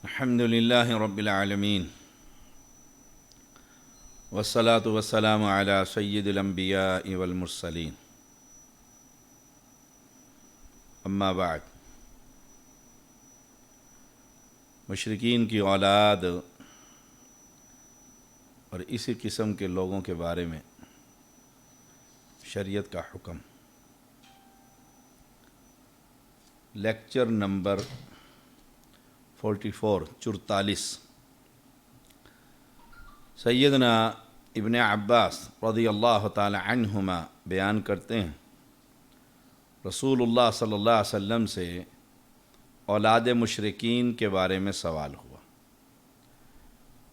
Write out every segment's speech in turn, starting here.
الحمدللہ رب العالمین والصلاة والسلام علی سید الانبیاء والمرسلین اما بعد، مشرکین کی اولاد اور اسی قسم کے لوگوں کے بارے میں شریعت کا حکم۔ لیکچر نمبر 44 سیدنا ابن عباس رضی اللہ تعالی عنہما بیان کرتے ہیں، رسول اللہ صلی اللہ علیہ وسلم سے اولاد مشرکین کے بارے میں سوال ہوا۔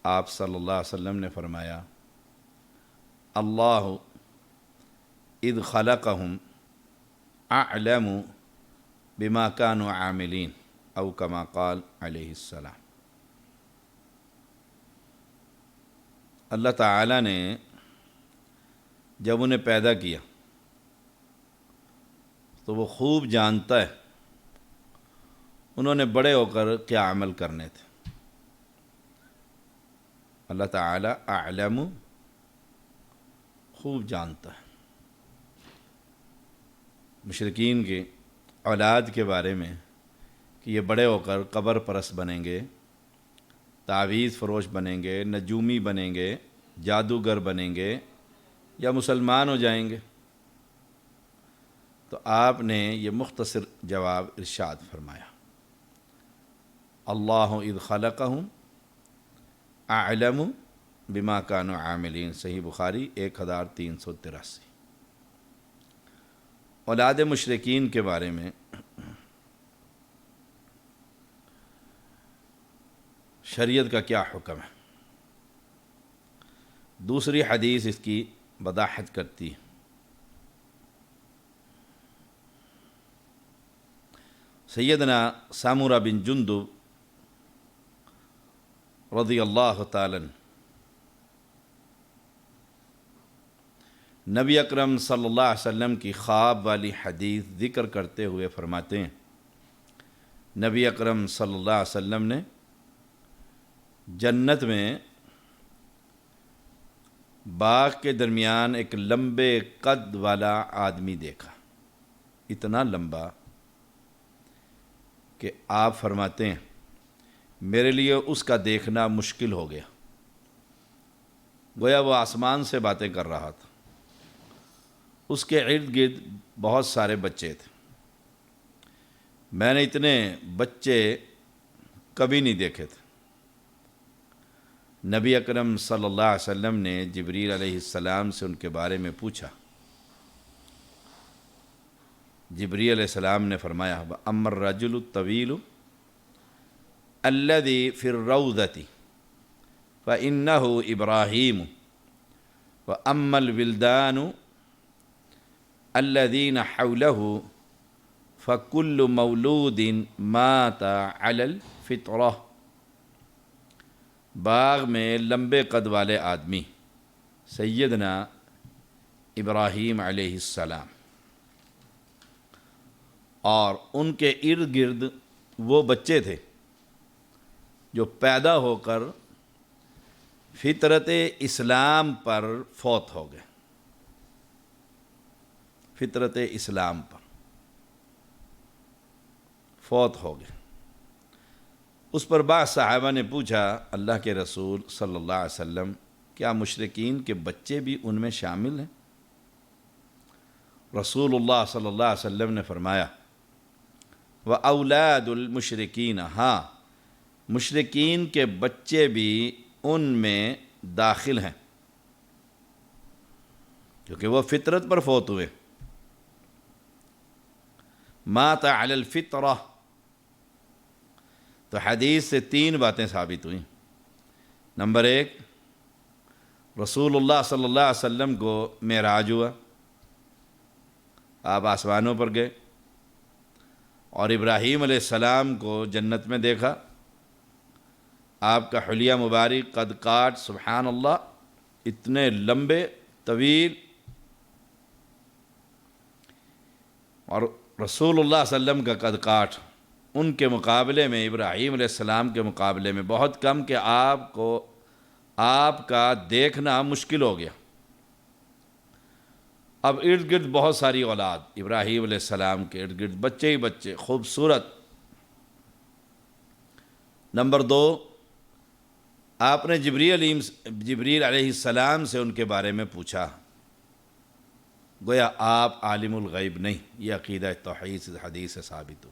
آپ صلی اللہ علیہ وسلم نے فرمایا، اللہ اذ خلقہم اعلم بما كانوا عاملین او کما قال علیہ السلام۔ اللہ تعالیٰ نے جب انہیں پیدا کیا تو وہ خوب جانتا ہے انہوں نے بڑے ہو کر کیا عمل کرنے تھے۔ اللہ تعالیٰ اعلم، خوب جانتا ہے مشرکین کے اولاد کے بارے میں کہ یہ بڑے ہو کر قبر پرست بنیں گے، تعویذ فروش بنیں گے، نجومی بنیں گے، جادوگر بنیں گے یا مسلمان ہو جائیں گے۔ تو آپ نے یہ مختصر جواب ارشاد فرمایا، اللہ اذ خلقہم اعلم بما كانوا عاملین، صحیح بخاری 1383۔ اولاد مشرکین کے بارے میں شریعت کا کیا حکم ہے؟ دوسری حدیث اس کی وضاحت کرتی ہے۔ سیدنا سامورہ بن جندب رضی اللہ تعالی عنہ نبی اکرم صلی اللہ علیہ وسلم کی خواب والی حدیث ذکر کرتے ہوئے فرماتے ہیں، نبی اکرم صلی اللہ علیہ وسلم نے جنت میں باغ کے درمیان ایک لمبے قد والا آدمی دیکھا، اتنا لمبا کہ آپ فرماتے ہیں میرے لیے اس کا دیکھنا مشکل ہو گیا، گویا وہ آسمان سے باتیں کر رہا تھا۔ اس کے ارد گرد بہت سارے بچے تھے، میں نے اتنے بچے کبھی نہیں دیکھے تھے۔ نبی اکرم صلی اللہ علیہ وسلم نے جبریل علیہ السلام سے ان کے بارے میں پوچھا۔ جبریل علیہ السلام نے فرمایا، وَأَمَّا الرَّجُلُ الطَّوِيلُ الَّذِي فِي الرَّوْضَةِ فَإِنَّهُ إِبْرَاهِيمُ وَأَمَّا الْوِلْدَانُ الَّذِينَ حَوْلَهُ فَكُلُّ مَوْلُودٍ مَاتَ عَلَى الْفِطْرَةِ۔ باغ میں لمبے قد والے آدمی سیدنا ابراہیم علیہ السلام، اور ان کے ارد گرد وہ بچے تھے جو پیدا ہو کر فطرت اسلام پر فوت ہو گئے، فطرت اسلام پر فوت ہو گئے۔ اس پر بعض صحابہ نے پوچھا، اللہ کے رسول صلی اللہ علیہ وسلم، کیا مشرکین کے بچے بھی ان میں شامل ہیں؟ رسول اللہ صلی اللہ علیہ وسلم نے فرمایا، وَأَوْلَادُ الْمُشْرِكِينَ، ہاں مشرکین کے بچے بھی ان میں داخل ہیں، کیونکہ وہ فطرت پر فوت ہوئے۔ مَاتَ عَلَى الْفِطْرَةِ، تو حدیث سے 3 باتیں ثابت ہوئیں۔ نمبر 1، رسول اللہ صلی اللہ علیہ وسلم کو معراج ہوا، آپ آسمانوں پر گئے، اور ابراہیم علیہ السلام کو جنت میں دیکھا، آپ کا حلیہ مبارک قد کاٹ، سبحان اللہ، اتنے لمبے طویل، اور رسول اللہ صلی اللہ علیہ وسلم کا قد کاٹ ان کے مقابلے میں، ابراہیم علیہ السلام کے مقابلے میں بہت کم کہ آپ کا دیکھنا مشکل ہو گیا۔ اب ارد گرد بہت ساری اولاد، ابراہیم علیہ السلام کے ارد گرد بچے ہی بچے، خوبصورت۔ نمبر 2، آپ نے جبریل علیہ السلام سے ان کے بارے میں پوچھا، گویا آپ عالم الغیب نہیں، یہ عقیدہ توحید سے حدیث سے ثابت ہو۔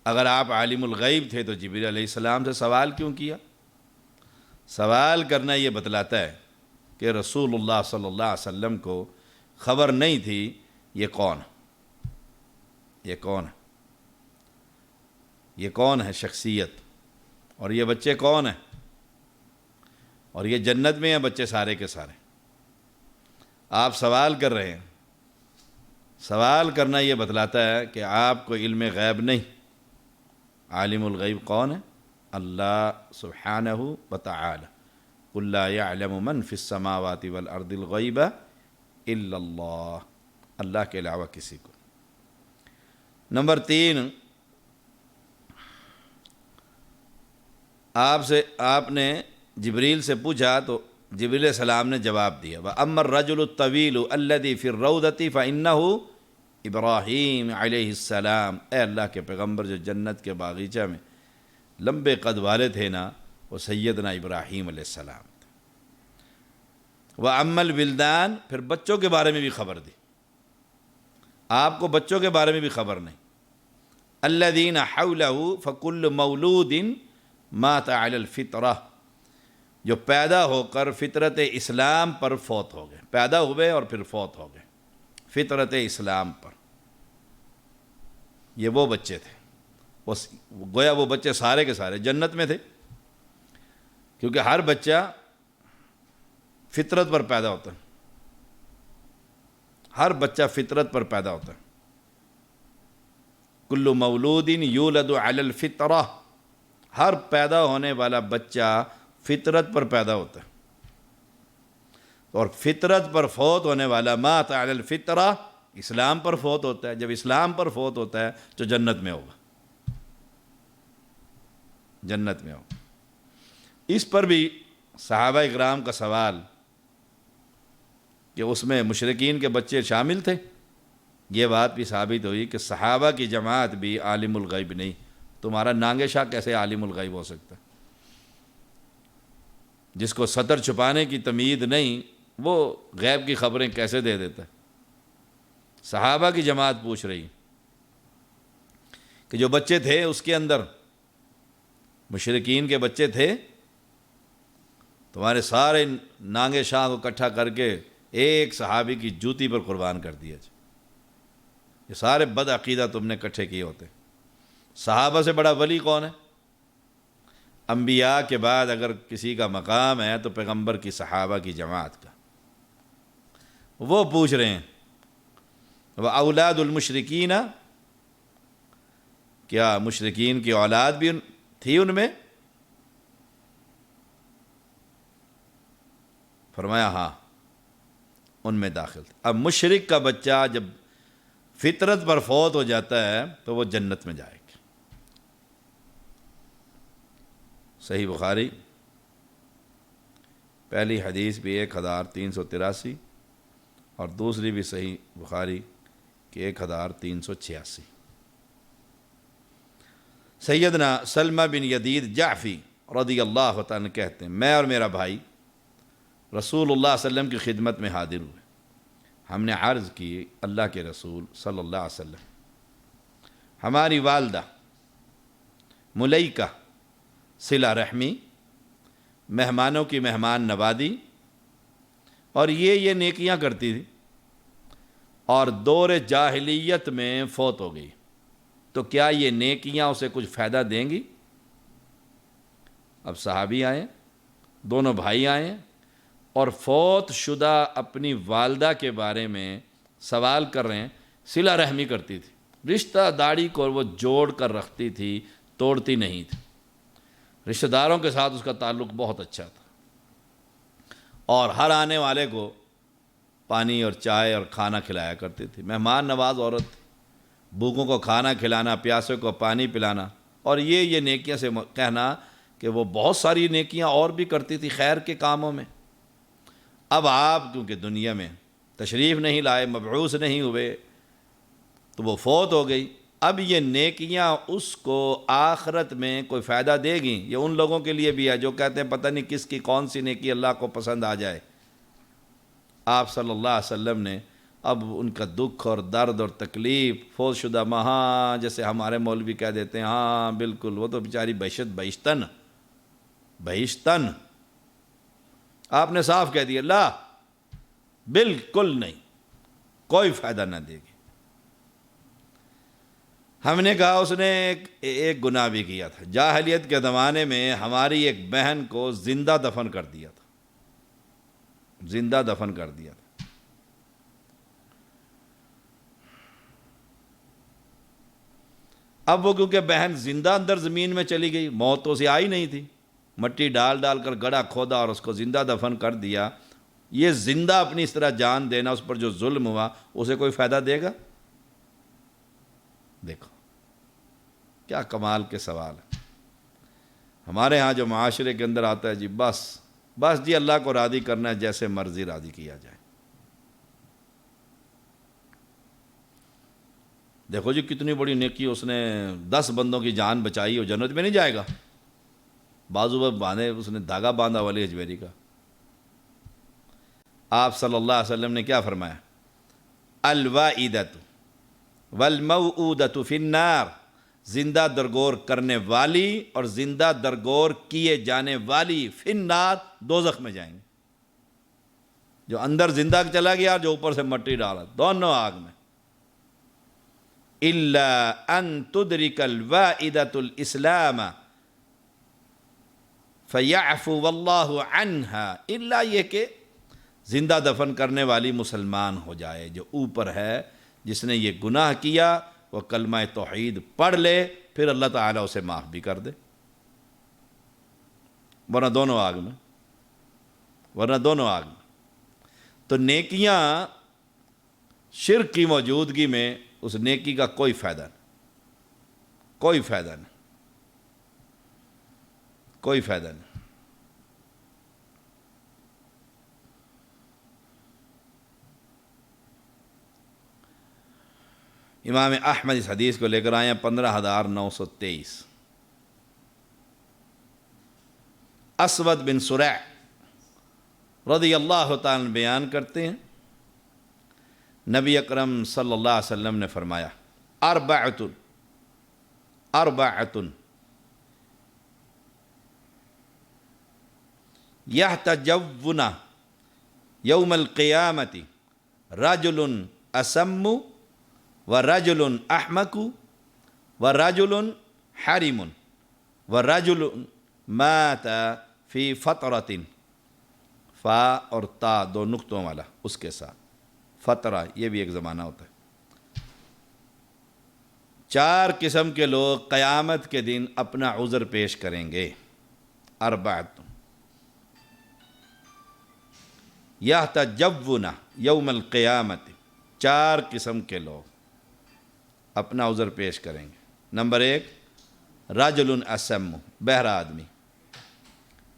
اگر آپ عالم الغیب تھے تو جبریل علیہ السلام سے سوال کیوں کیا؟ سوال کرنا یہ بتلاتا ہے کہ رسول اللہ صلی اللہ علیہ وسلم کو خبر نہیں تھی یہ کون ہے شخصیت، اور یہ بچے کون ہیں، اور یہ جنت میں ہیں بچے سارے کے سارے۔ آپ سوال کر رہے ہیں، سوال کرنا یہ بتلاتا ہے کہ آپ کو علم غیب نہیں۔ عالم الغیب کون ہے؟ اللہ سبحانہ وتعالی۔ قل لا يعلم من في السماوات والارض الغیب الا اللہ، اللہ کے علاوہ کسی کو۔ نمبر 3، آپ نے جبریل سے پوچھا تو جبریل علیہ السلام نے جواب دیا، وَأَمَّا الرَّجُلُ الطَّوِيلُ الَّذِي فِي الرَّوْضَةِ فَإِنَّهُ ابراہیم علیہ السلام۔ اے اللہ کے پیغمبر، جو جنت کے باغیچہ میں لمبے قد والے تھے نا، وہ سیدنا ابراہیم علیہ السلام تھے۔ وَأَمَّا الْوِلْدَانِ، پھر بچوں کے بارے میں بھی خبر دی، آپ کو بچوں کے بارے میں بھی خبر نہیں۔ الَّذِينَ حَوْلَهُ فَكُلُّ مَوْلُودٍ مَاتَ عَلَى الْفِطْرَةِ، جو پیدا ہو کر فطرت اسلام پر فوت ہو گئے، پیدا ہوئے اور پھر فوت ہو گئے فطرت اسلام پر، یہ وہ بچے تھے۔ گویا وہ بچے سارے کے سارے جنت میں تھے، کیونکہ ہر بچہ فطرت پر پیدا ہوتا ہے، ہر بچہ فطرت پر پیدا ہوتا ہے۔ کل مولود یولد علی الفطرہ، ہر پیدا ہونے والا بچہ فطرت پر پیدا ہوتا ہے، اور فطرت پر فوت ہونے والا مات علی الفطرہ، اسلام پر فوت ہوتا ہے۔ جب اسلام پر فوت ہوتا ہے تو جنت میں ہوگا، جنت میں ہوگا۔ اس پر بھی صحابہ اکرام کا سوال کہ اس میں مشرکین کے بچے شامل تھے، یہ بات بھی ثابت ہوئی کہ صحابہ کی جماعت بھی عالم الغیب نہیں۔ تمہارا نانگے شاہ کیسے عالم الغیب ہو سکتا ہے؟ جس کو ستر چھپانے کی تمید نہیں، وہ غیب کی خبریں کیسے دے دیتا ہے؟ صحابہ کی جماعت پوچھ رہی کہ جو بچے تھے اس کے اندر مشرکین کے بچے تھے، تمہارے سارے نانگے شاہ کو اکٹھا کر کے ایک صحابی کی جوتی پر قربان کر دیا جائے۔ یہ سارے بد عقیدہ تم نے اکٹھے کیے ہوتے۔ صحابہ سے بڑا ولی کون ہے؟ انبیاء کے بعد اگر کسی کا مقام ہے تو پیغمبر کی صحابہ کی جماعت کا۔ وہ پوچھ رہے ہیں وہ اولاد المشرکین، کیا مشرکین کی اولاد بھی تھی ان میں؟ فرمایا ہاں، ان میں داخل تھا۔ اب مشرک کا بچہ جب فطرت پر فوت ہو جاتا ہے تو وہ جنت میں جائے گا۔ صحیح بخاری، پہلی حدیث بھی 1383 اور دوسری بھی صحیح بخاری کہ 1386۔ سیدنا سلمہ بن یدید جعفی رضی اللہ تعالیٰ کہتے ہیں، میں اور میرا بھائی رسول اللہ صلی اللہ علیہ وسلم کی خدمت میں حاضر ہوئے۔ ہم نے عرض کی، اللہ کے رسول صلی اللہ علیہ وسلم، ہماری والدہ ملیکہ صلہ رحمی، مہمانوں کی مہمان نوازی، اور یہ نیکیاں کرتی تھی، اور دور جاہلیت میں فوت ہو گئی، تو کیا یہ نیکیاں اسے کچھ فائدہ دیں گی؟ اب صحابی آئے، دونوں بھائی آئے، اور فوت شدہ اپنی والدہ کے بارے میں سوال کر رہے ہیں۔ صلہ رحمی کرتی تھی، رشتہ داری کو وہ جوڑ کر رکھتی تھی، توڑتی نہیں تھی، رشتہ داروں کے ساتھ اس کا تعلق بہت اچھا تھا، اور ہر آنے والے کو پانی اور چائے اور کھانا کھلایا کرتی تھی، مہمان نواز عورت تھی، بھوکوں کو کھانا کھلانا، پیاسوں کو پانی پلانا، اور یہ نیکیاں سے کہنا کہ وہ بہت ساری نیکیاں اور بھی کرتی تھی خیر کے کاموں میں۔ اب آپ کیونکہ دنیا میں تشریف نہیں لائے، مبعوث نہیں ہوئے، تو وہ فوت ہو گئی۔ اب یہ نیکیاں اس کو آخرت میں کوئی فائدہ دے گی؟ یہ ان لوگوں کے لیے بھی ہے جو کہتے ہیں پتہ نہیں کس کی کون سی نیکی اللہ کو پسند آ جائے۔ آپ صلی اللہ علیہ وسلم نے اب ان کا دکھ اور درد اور تکلیف، فوت شدہ ہاں جیسے ہمارے مولوی کہہ دیتے ہیں ہاں بالکل وہ تو بیچاری بہشتن، آپ نے صاف کہہ دیا لا، بالکل نہیں، کوئی فائدہ نہ دے گی۔ ہم نے کہا اس نے ایک گناہ بھی کیا تھا، جاہلیت کے زمانے میں ہماری ایک بہن کو زندہ دفن کر دیا تھا، زندہ دفن کر دیا تھا۔ اب وہ کیونکہ بہن زندہ اندر زمین میں چلی گئی، موت تو اسے آئی نہیں تھی، مٹی ڈال ڈال کر گڑھا کھودا اور اس کو زندہ دفن کر دیا۔ یہ زندہ اپنی اس طرح جان دینا، اس پر جو ظلم ہوا، اسے کوئی فائدہ دے گا؟ دیکھو کیا کمال کے سوال ہے۔ ہمارے ہاں جو معاشرے کے اندر آتا ہے جی بس جی اللہ کو راضی کرنا ہے، جیسے مرضی راضی کیا جائے۔ دیکھو جی کتنی بڑی نیکی، اس نے 10 بندوں کی جان بچائی، اور جنت میں نہیں جائے گا؟ بازو پر باندھے اس نے دھاگا باندھا والی اجمیری کا۔ آپ صلی اللہ علیہ وسلم نے کیا فرمایا؟ الوائدۃ والموعودۃ فی النار، زندہ درگور کرنے والی اور زندہ درگور کیے جانے والی فی النار، دوزخ میں جائیں گے۔ جو اندر زندہ چلا گیا، جو اوپر سے مٹی ڈالا، دونوں آگ میں۔ الا ان تدرک الوائدۃ الاسلام فیعفو واللہ عنہا، الا یہ کہ زندہ دفن کرنے والی مسلمان ہو جائے، جو اوپر ہے جس نے یہ گناہ کیا وہ کلمہ توحید پڑھ لے، پھر اللہ تعالیٰ اسے معاف بھی کر دے، ورنہ دونوں آگ میں، تو نیکیاں شرک کی موجودگی میں اس نیکی کا کوئی فائدہ نہیں، کوئی فائدہ نہیں۔ امام احمد اس حدیث کو لے کر آئے ہیں 15,923۔ اسود بن سریع رضی اللہ تعالیٰ بیان کرتے ہیں، نبی اکرم صلی اللہ علیہ وسلم نے فرمایا اربعۃ یحتجون یوم القیامۃ رجل اسم ورجل احمق ورجل حرم ورجل مات فی فطرۃ، فا اور تا دو نقطوں والا اس کے ساتھ، فطرہ یہ بھی ایک زمانہ ہوتا ہے۔ 4 قسم کے لوگ قیامت کے دن اپنا عذر پیش کریں گے۔ اربعۃ یحتجون یوم القیامت، 4 قسم کے لوگ اپنا عذر پیش کریں گے۔ نمبر 1 رجل اسم، بہرا آدمی۔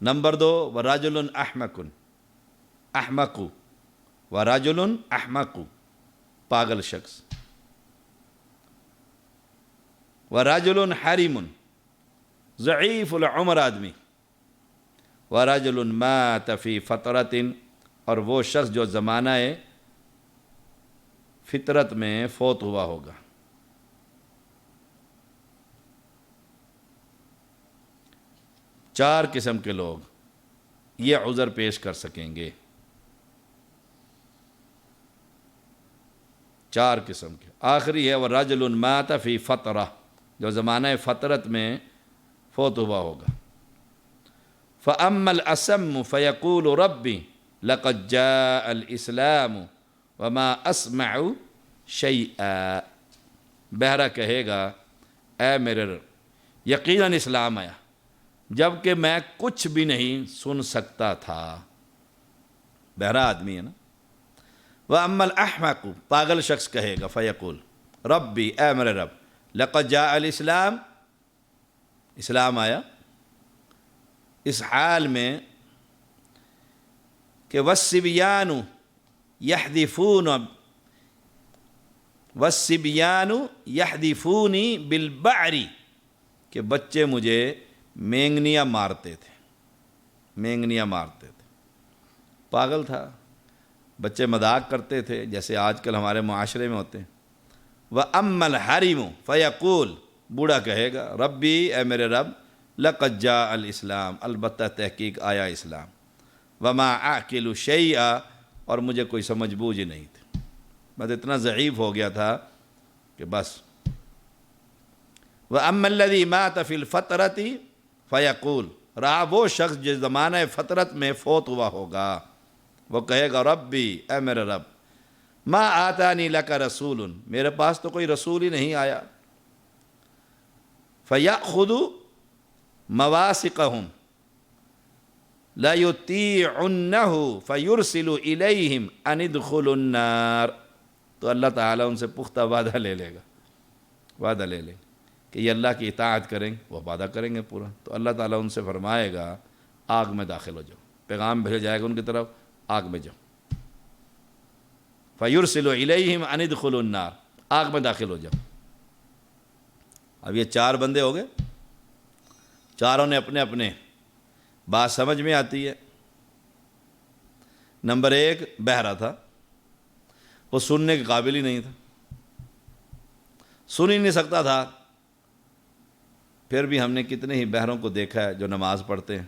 نمبر 2 ورجل احمق، ورجل احمق، پاگل شخص۔ ورجل حرم، ضعیف العمر آدمی۔ ورجل مات فی فطرۃ، اور وہ شخص جو زمانہ فطرت میں فوت ہوا ہوگا۔ 4 قسم کے لوگ یہ عذر پیش کر سکیں گے، 4 قسم کے۔ آخری ہے وَرَجُلٌ مَاتَ فِي فَطْرَةٍ، جو زمانہ فطرت میں فوت ہوا ہوگا۔ فَأَمَّا الْأَسَمُّ فَيَقُولُ رَبِّ لَقَدْ جَاءَ الْإِسْلَامُ وَمَا أَسْمَعُ شَيْئًا، بہرا کہے گا اے میرے رب یقیناً اسلام آیا، جبکہ میں کچھ بھی نہیں سن سکتا تھا۔ بہرا آدمی ہے نا۔ وَأَمَّا الْأَحْمَقُ، پاگل شخص کہے گا فَيَقُول، ربی اے میرے رب، لقد جاء الاسلام، اسلام آیا، اس حال میں کہ والصبیان یحدفون والصبیان یحدفونی بالبعر، کہ بچے مجھے مینگنیاں مارتے تھے، مینگنیاں مارتے تھے۔ پاگل تھا، بچے مذاق کرتے تھے جیسے آج کل ہمارے معاشرے میں ہوتے ہیں۔ وَأَمَّا الْحَرِمُ فَيَقُول، بوڑھا کہے گا ربی اے میرے رب، لَقَدْ جَاءَ الْإِسْلام، البتہ تحقیق آیا اسلام، وَمَا أَعْقِلُ شَيْئًا، اور مجھے کوئی سمجھ بوجھ ہی نہیں تھی، میں اتنا ضعیف ہو گیا تھا کہ بس۔ وَأَمَّا الَّذِي مَاتَ فِي الْفَطْرَةِ فَيَقُول، رہا وہ شخص جو زمانہ فطرت میں فوت ہوا ہوگا، وہ کہے گا ربی اے میرے رب، ما آتانی لک رسول، میرے پاس تو کوئی رسول ہی نہیں آیا۔ فیأخذ مواسقہم لیطیعنہ فیرسل الیہم ان ادخلوا النار، تو اللہ تعالیٰ ان سے پختہ وعدہ لے لے گا، وعدہ لے لے گا کہ یہ اللہ کی اطاعت کریں، وہ وعدہ کریں گے پورا، تو اللہ تعالیٰ ان سے فرمائے گا آگ میں داخل ہو جاؤ، پیغام بھیجا جائے گا ان کی طرف، آگ میں جاؤ۔ فَيُرْسِلُ إِلَيْهِمْ أَنِ ادْخُلُوا النَّارَ، آگ میں داخل ہو جاؤ۔ اب یہ چار بندے ہو گئے، چاروں نے اپنے اپنے بات سمجھ میں آتی ہے۔ نمبر ایک بہرا تھا، وہ سننے کے قابل ہی نہیں تھا، سن ہی نہیں سکتا تھا۔ پھر بھی ہم نے کتنے ہی بہروں کو دیکھا ہے جو نماز پڑھتے ہیں،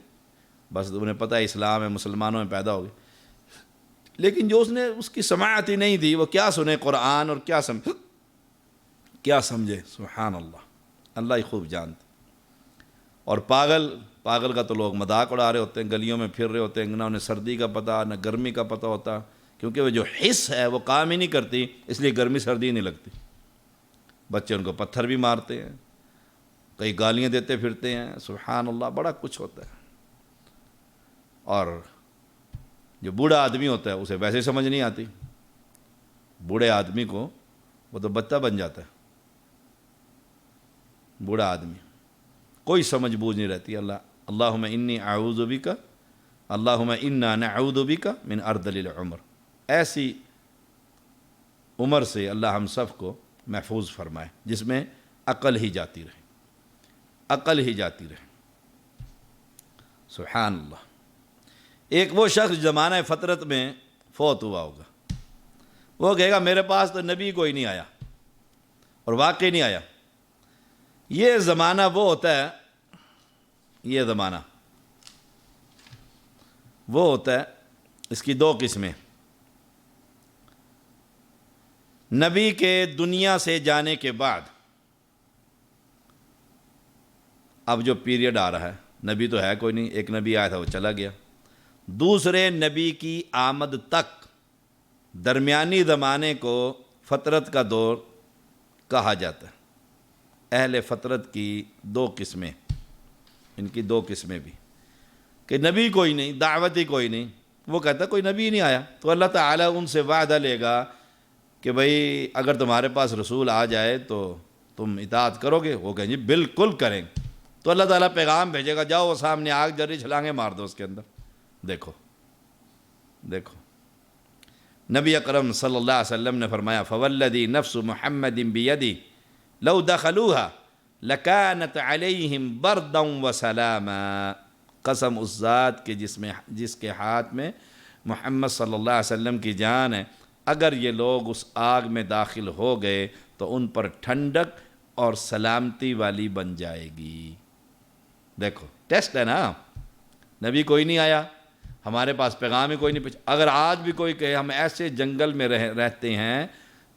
بس انہیں پتہ ہے اسلام ہے، مسلمانوں میں پیدا ہو گئے، لیکن جو اس کی سماعت ہی نہیں تھی، وہ کیا سنے قرآن اور کیا سمجھے، سبحان اللہ، اللہ ہی خوب جانتے۔ اور پاگل کا تو لوگ مذاق اڑا رہے ہوتے ہیں، گلیوں میں پھر رہے ہوتے ہیں، نہ انہیں سردی کا پتہ نہ گرمی کا پتہ ہوتا، کیونکہ وہ جو حس ہے وہ کام ہی نہیں کرتی، اس لیے گرمی سردی نہیں لگتی۔ بچے ان کو پتھر بھی مارتے ہیں، کئی گالیاں دیتے پھرتے ہیں، سبحان اللہ، بڑا کچھ ہوتا ہے۔ اور جو بوڑھا آدمی ہوتا ہے اسے ویسے ہی سمجھ نہیں آتی، بوڑھے آدمی کو وہ تو بچہ بن جاتا ہے، بوڑھا آدمی کوئی سمجھ بوجھ نہیں رہتی۔ اللہم انی اعوذ بک، اللہم انا نعوذ بک من ارذل العمر، ایسی عمر سے اللہ ہم سب کو محفوظ فرمائے جس میں عقل ہی جاتی رہے، عقل ہی جاتی رہے، سبحان اللہ۔ ایک وہ شخص زمانہ فطرت میں فوت ہوا ہوگا، وہ کہے گا میرے پاس تو نبی کوئی نہیں آیا، اور واقعی نہیں آیا۔ یہ زمانہ وہ ہوتا ہے، یہ زمانہ وہ ہوتا ہے، اس کی دو قسمیں، نبی کے دنیا سے جانے کے بعد، اب جو پیریڈ آ رہا ہے، نبی تو ہے کوئی نہیں، ایک نبی آیا تھا وہ چلا گیا، دوسرے نبی کی آمد تک درمیانی زمانے کو فطرت کا دور کہا جاتا ہے۔ اہل فطرت کی دو قسمیں، ان کی دو قسمیں بھی، کہ نبی کوئی نہیں، دعوت ہی کوئی نہیں، وہ کہتا ہے کوئی نبی نہیں آیا، تو اللہ تعالیٰ ان سے وعدہ لے گا کہ بھئی اگر تمہارے پاس رسول آ جائے تو تم اطاعت کرو گے، وہ کہیں جی بالکل کریں، تو اللہ تعالیٰ پیغام بھیجے گا جاؤ وہ سامنے آگ جری چھلانگیں مار دو اس کے اندر۔ دیکھو نبی اکرم صلی اللہ علیہ وسلم نے فرمایا فوالذی نفس محمد بیدی لو دخلوها لکانت علیہم بردا وسلاما، قسم اس ذات کے جس کے ہاتھ میں محمد صلی اللہ علیہ وسلم کی جان ہے، اگر یہ لوگ اس آگ میں داخل ہو گئے تو ان پر ٹھنڈک اور سلامتی والی بن جائے گی۔ دیکھو ٹیسٹ ہے نا، نبی کوئی نہیں آیا، ہمارے پاس پیغام ہی کوئی نہیں پہنچا، اگر آج بھی کوئی کہے ہم ایسے جنگل میں رہتے ہیں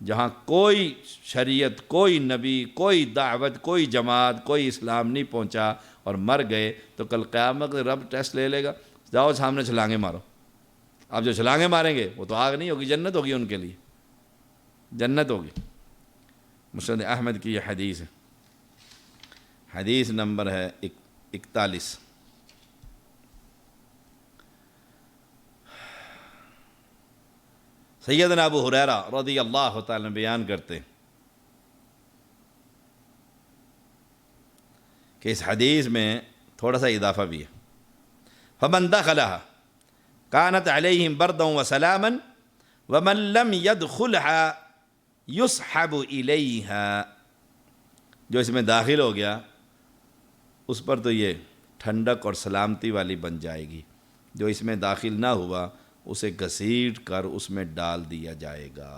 جہاں کوئی شریعت، کوئی نبی، کوئی دعوت، کوئی جماعت، کوئی اسلام نہیں پہنچا اور مر گئے، تو کل قیامت رب ٹیسٹ لے لے گا، جاؤ سامنے چھلانگیں مارو۔ اب جو چھلانگیں ماریں گے وہ تو آگ نہیں ہوگی، جنت ہوگی ان کے لیے، جنت ہوگی۔ مسند احمد کی یہ حدیث ہے، حدیث نمبر ہے 41۔ سیدنا ابو ہریرہ رضی اللہ تعالیٰ بیان کرتے ہیں کہ اس حدیث میں تھوڑا سا اضافہ بھی ہے. فمن دخلها كانت عليهم بردا وسلاما ومن لم يدخلها يسحب إليها. جو اس میں داخل ہو گیا اس پر تو یہ ٹھنڈک اور سلامتی والی بن جائے گی. جو اس میں داخل نہ ہوا اسے گھسیٹ کر اس میں ڈال دیا جائے گا.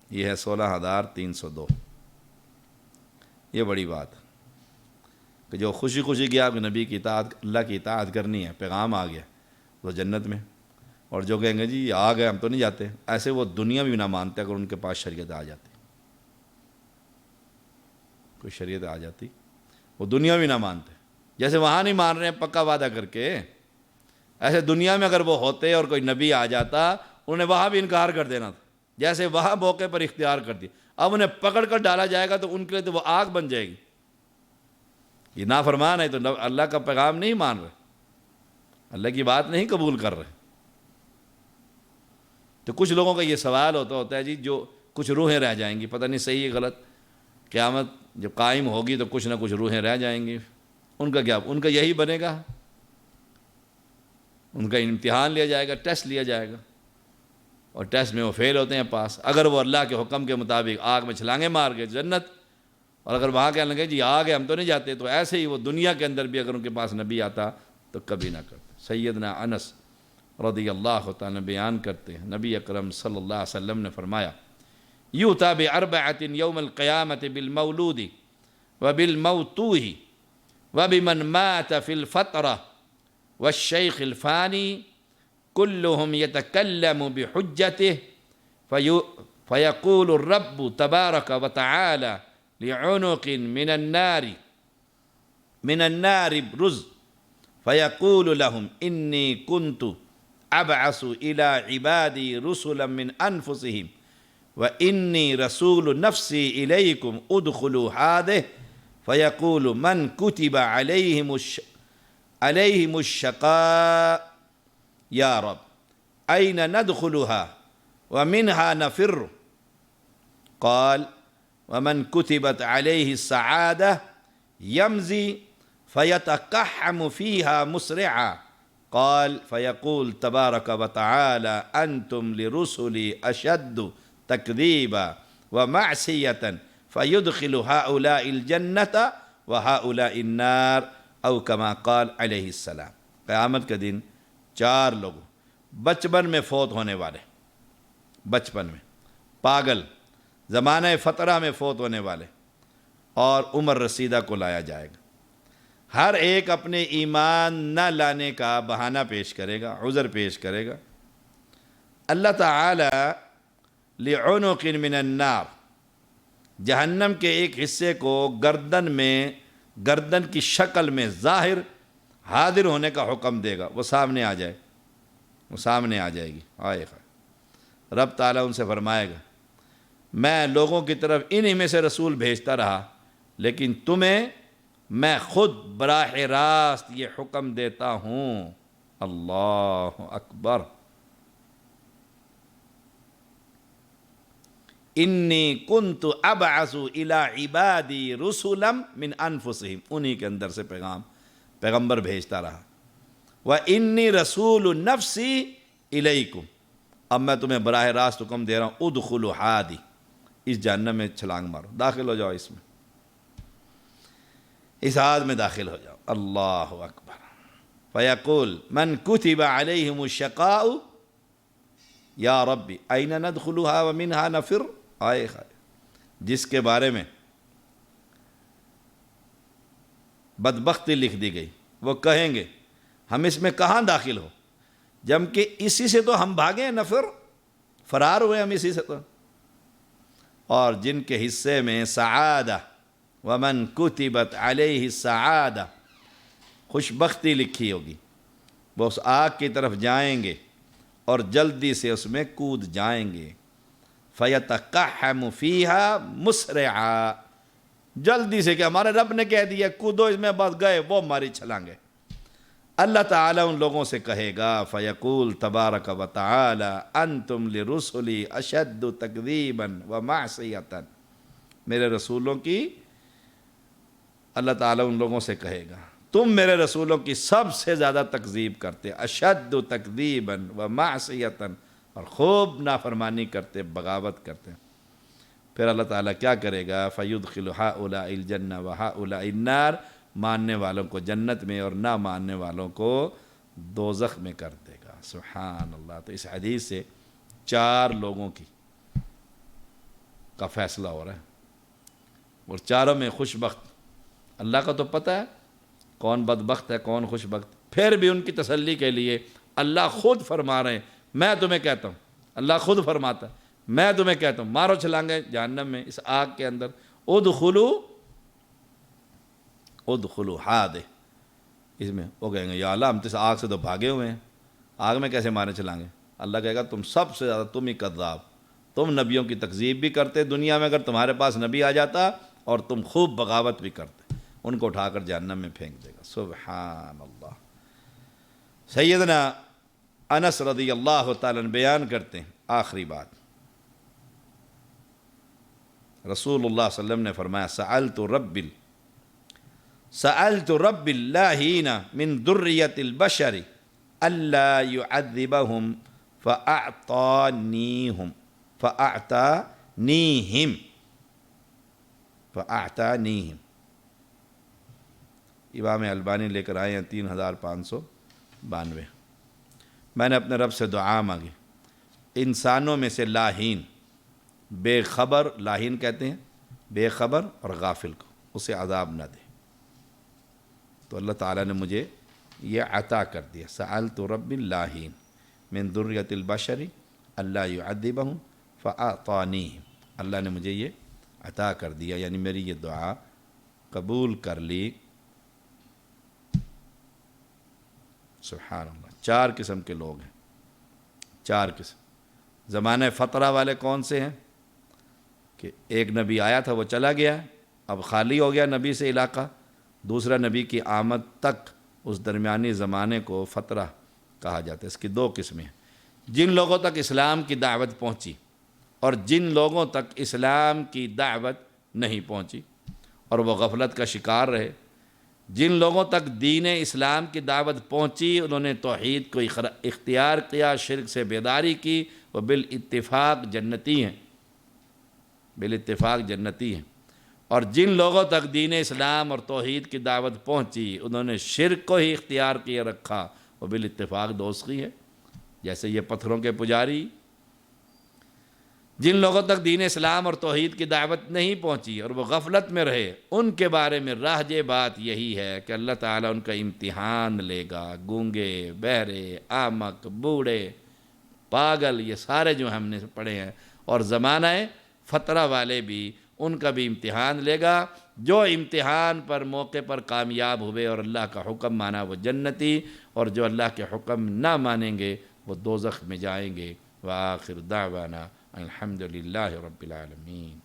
یہ ہے 16,302. یہ بڑی بات کہ جو خوشی خوشی گیا آپ نبی کی اطاعت، اللہ کی اطاعت کرنی ہے، پیغام آ گیا وہ جنت میں. اور جو کہیں گے جی آ گئے ہم تو نہیں جاتے، ایسے وہ دنیا بھی نہ مانتے. اگر ان کے پاس شریعت آ جاتی، کوئی شریعت آ جاتی، وہ دنیا بھی نہ مانتے. جیسے وہاں نہیں مان رہے ہیں پکا وعدہ کر کے، ایسے دنیا میں اگر وہ ہوتے اور کوئی نبی آ جاتا انہیں وہاں بھی انکار کر دینا تھا. جیسے وہاں موقع پر اختیار کر دیا، اب انہیں پکڑ کر ڈالا جائے گا تو ان کے لیے تو وہ آگ بن جائے گی. یہ نافرمان ہے تو اللہ کا پیغام نہیں مان رہے، اللہ کی بات نہیں قبول کر رہے. تو کچھ لوگوں کا یہ سوال ہوتا ہے جی جو کچھ روحیں رہ جائیں گی، پتہ نہیں صحیح ہے غلط، قیامت جب قائم ہوگی تو کچھ نہ کچھ روحیں رہ جائیں گی. ان کا کیا؟ ان کا یہی بنے گا، ان کا امتحان لیا جائے گا، ٹیسٹ لیا جائے گا، اور ٹیسٹ میں وہ فیل ہوتے ہیں پاس. اگر وہ اللہ کے حکم کے مطابق آگ میں چھلانگیں مار گئے جنت، اور اگر وہاں کہنے لگے جی آ گئے ہم تو نہیں جاتے، تو ایسے ہی وہ دنیا کے اندر بھی اگر ان کے پاس نبی آتا تو کبھی نہ کرتے. سیدنا انس رضی اللہ تعالیٰ بیان کرتے ہیں نبی اکرم صلی اللہ علیہ وسلم نے فرمایا یؤتی باربعۃ یوم القیامۃ بالمولود وبالموتوہ وبمن مات فی الفترہ والشیخ الفانی كلهم يتكلم بحجته فيقول الرب تبارك وتعالى لعنق من النار برز فيقول لهم إني كنت أبعث إلى عبادي رسلا من أنفسهم وإني رسول نفسي إليكم ادخلوا هذه فيقول من كتب عليهم الشقاء یا رب أين ندخلها ومنها نفر قال ومن كتبت عليه السعادة يمزي فيتقحم فيها مسرعا قال فيقول تبارك وتعالى أنتم لرسلي أشد تكذيبا ومعصية فيدخل هؤلاء الجنة وهؤلاء النار أو كما قال عليه السلام. قیامت کے دن 4 لوگ بچپن میں فوت ہونے والے، بچپن میں پاگل، زمانہ فترہ میں فوت ہونے والے، اور عمر رسیدہ کو لایا جائے گا. ہر ایک اپنے ایمان نہ لانے کا بہانہ پیش کرے گا، عذر پیش کرے گا. اللہ تعالی لعنق من النار، جہنم کے ایک حصے کو گردن کی شکل میں ظاہر حاضر ہونے کا حکم دے گا. وہ سامنے آ جائے، وہ سامنے آ جائے گی. آئے خیر رب تعالیٰ ان سے فرمائے گا میں لوگوں کی طرف انہی میں سے رسول بھیجتا رہا، لیکن تمہیں میں خود براہ راست یہ حکم دیتا ہوں. اللہ اکبر. انی کنت ابعث الی عبادی رسلا من انفسہم، انہی کے اندر سے پیغمبر بھیجتا رہا. وَإِنِّي رَسُولُ نَفْسِي إِلَيْكُمْ، اب میں تمہیں براہ راست حکم دے رہا ہوں ادخلوا ہادی، اس جہنم میں چھلانگ مارو، داخل ہو جاؤ، اس آگ میں داخل ہو جاؤ. اللہ اکبر. فَيَقُولُ مَنْ كُتِبَ عَلَيْهِمُ الشَّقَاءُ یا ربی أَيْنَ نَدْخُلُهَا وَمِنْهَا نَفِرُّ. آئے خیر جس کے بارے میں بدبختی لکھ دی گئی، وہ کہیں گے ہم اس میں کہاں داخل ہو، جبکہ اسی سے تو ہم بھاگے، نفر فرار ہوئے ہم اسی سے تو. اور جن کے حصے میں سعادہ ومن کتبت علیہ السعادہ، خوش بختی لکھی ہوگی، وہ اس آگ کی طرف جائیں گے اور جلدی سے اس میں کود جائیں گے. فیتقحم فیہا مسرعا، جلدی سے کہ ہمارے رب نے کہہ دیا کودو اس میں، بس گئے، وہ ماری چھلانگے. اللہ تعالیٰ ان لوگوں سے کہے گا فیقول تبارک و تعالی انتم لرسلی اشد تکذیبا و معصیتا، میرے رسولوں کی اللہ تعالیٰ ان لوگوں سے کہے گا تم میرے رسولوں کی سب سے زیادہ تکذیب کرتے، اشد تکذیباً و معصیتاً، اور خوب نافرمانی کرتے، بغاوت کرتے۔ پھر اللہ تعالیٰ کیا کرے گا؟ فَيُدْخِلُ هَؤُلَاءِ الْجَنَّةَ وَهَؤُلَاءِ النَّارَ، ماننے والوں کو جنت میں اور نہ ماننے والوں کو دوزخ میں کر دے گا۔ سبحان اللہ۔ تو اس حدیث سے 4 لوگوں کا فیصلہ ہو رہا ہے، اور چاروں میں خوش بخت۔ اللہ کا تو پتہ ہے کون بدبخت ہے کون خوش بخت، پھر بھی ان کی تسلی کے لیے اللہ خود فرما رہے ہیں، میں تمہیں کہتا ہوں، اللہ خود فرماتا ہے میں تمہیں کہتا ہوں مارو چھلانگے جہنم میں، اس آگ کے اندر، ادخلوا ہادہ، اس میں وہ کہیں گے یا اللہ ہم تو اس آگ سے تو بھاگے ہوئے ہیں، آگ میں کیسے مارے چلانگے؟ اللہ کہے گا تم سب سے زیادہ تم ہی کذاب، تم نبیوں کی تکذیب بھی کرتے دنیا میں، اگر تمہارے پاس نبی آ جاتا، اور تم خوب بغاوت بھی کرتے، ان کو اٹھا کر جہنم میں پھینک دے گا۔ سبحان اللہ۔ سیدنا انس رضی اللہ تعالیٰ عنہ بیان کرتے ہیں آخری بات، رسول اللہ صلی اللہ علیہ وسلم نے فرمایا سألت رب اللاہین من ذریۃ البشر الا يعذبهم فأعطانیہم۔ امام البانی لے کر آئے ہیں 3592۔ میں نے اپنے رب سے دعا مانگی انسانوں میں سے لاہین، بے خبر، لاہین کہتے ہیں بے خبر اور غافل کو، اسے عذاب نہ دے۔ تو اللہ تعالیٰ نے مجھے یہ عطا کر دیا، سألت رب اللاہین من ذریۃ البشر الا يعذبهم فأعطانیہم، اللہ نے مجھے یہ عطا کر دیا، یعنی میری یہ دعا قبول کر لی۔ سبحان اللہ۔ 4 قسم کے لوگ ہیں، 4 قسم۔ زمانہ فترہ والے کون سے ہیں؟ کہ ایک نبی آیا تھا وہ چلا گیا، اب خالی ہو گیا نبی سے علاقہ، دوسرا نبی کی آمد تک اس درمیانی زمانے کو فترہ کہا جاتا ہے۔ اس کی 2 قسمیں ہیں، جن لوگوں تک اسلام کی دعوت پہنچی اور جن لوگوں تک اسلام کی دعوت نہیں پہنچی اور وہ غفلت کا شکار رہے۔ جن لوگوں تک دین اسلام کی دعوت پہنچی انہوں نے توحید کو اختیار کیا، شرک سے بیداری کی، وہ بالاتفاق جنتی ہیں، بالاتفاق جنتی ہیں۔ اور جن لوگوں تک دین اسلام اور توحید کی دعوت پہنچی انہوں نے شرک کو ہی اختیار کیے رکھا، وہ بالاتفاق دوزخی ہے، جیسے یہ پتھروں کے پجاری۔ جن لوگوں تک دین اسلام اور توحید کی دعوت نہیں پہنچی اور وہ غفلت میں رہے، ان کے بارے میں راجع بات یہی ہے کہ اللہ تعالیٰ ان کا امتحان لے گا۔ گونگے، بہرے، احمق، بوڑھے، پاگل، یہ سارے جو ہم نے پڑھے ہیں، اور زمانہ فترہ والے بھی، ان کا بھی امتحان لے گا۔ جو امتحان پر موقع پر کامیاب ہوئے اور اللہ کا حکم مانا وہ جنتی، اور جو اللہ کے حکم نہ مانیں گے وہ دوزخ میں جائیں گے۔ وآخر دعوانا الحمدللہ رب العالمین۔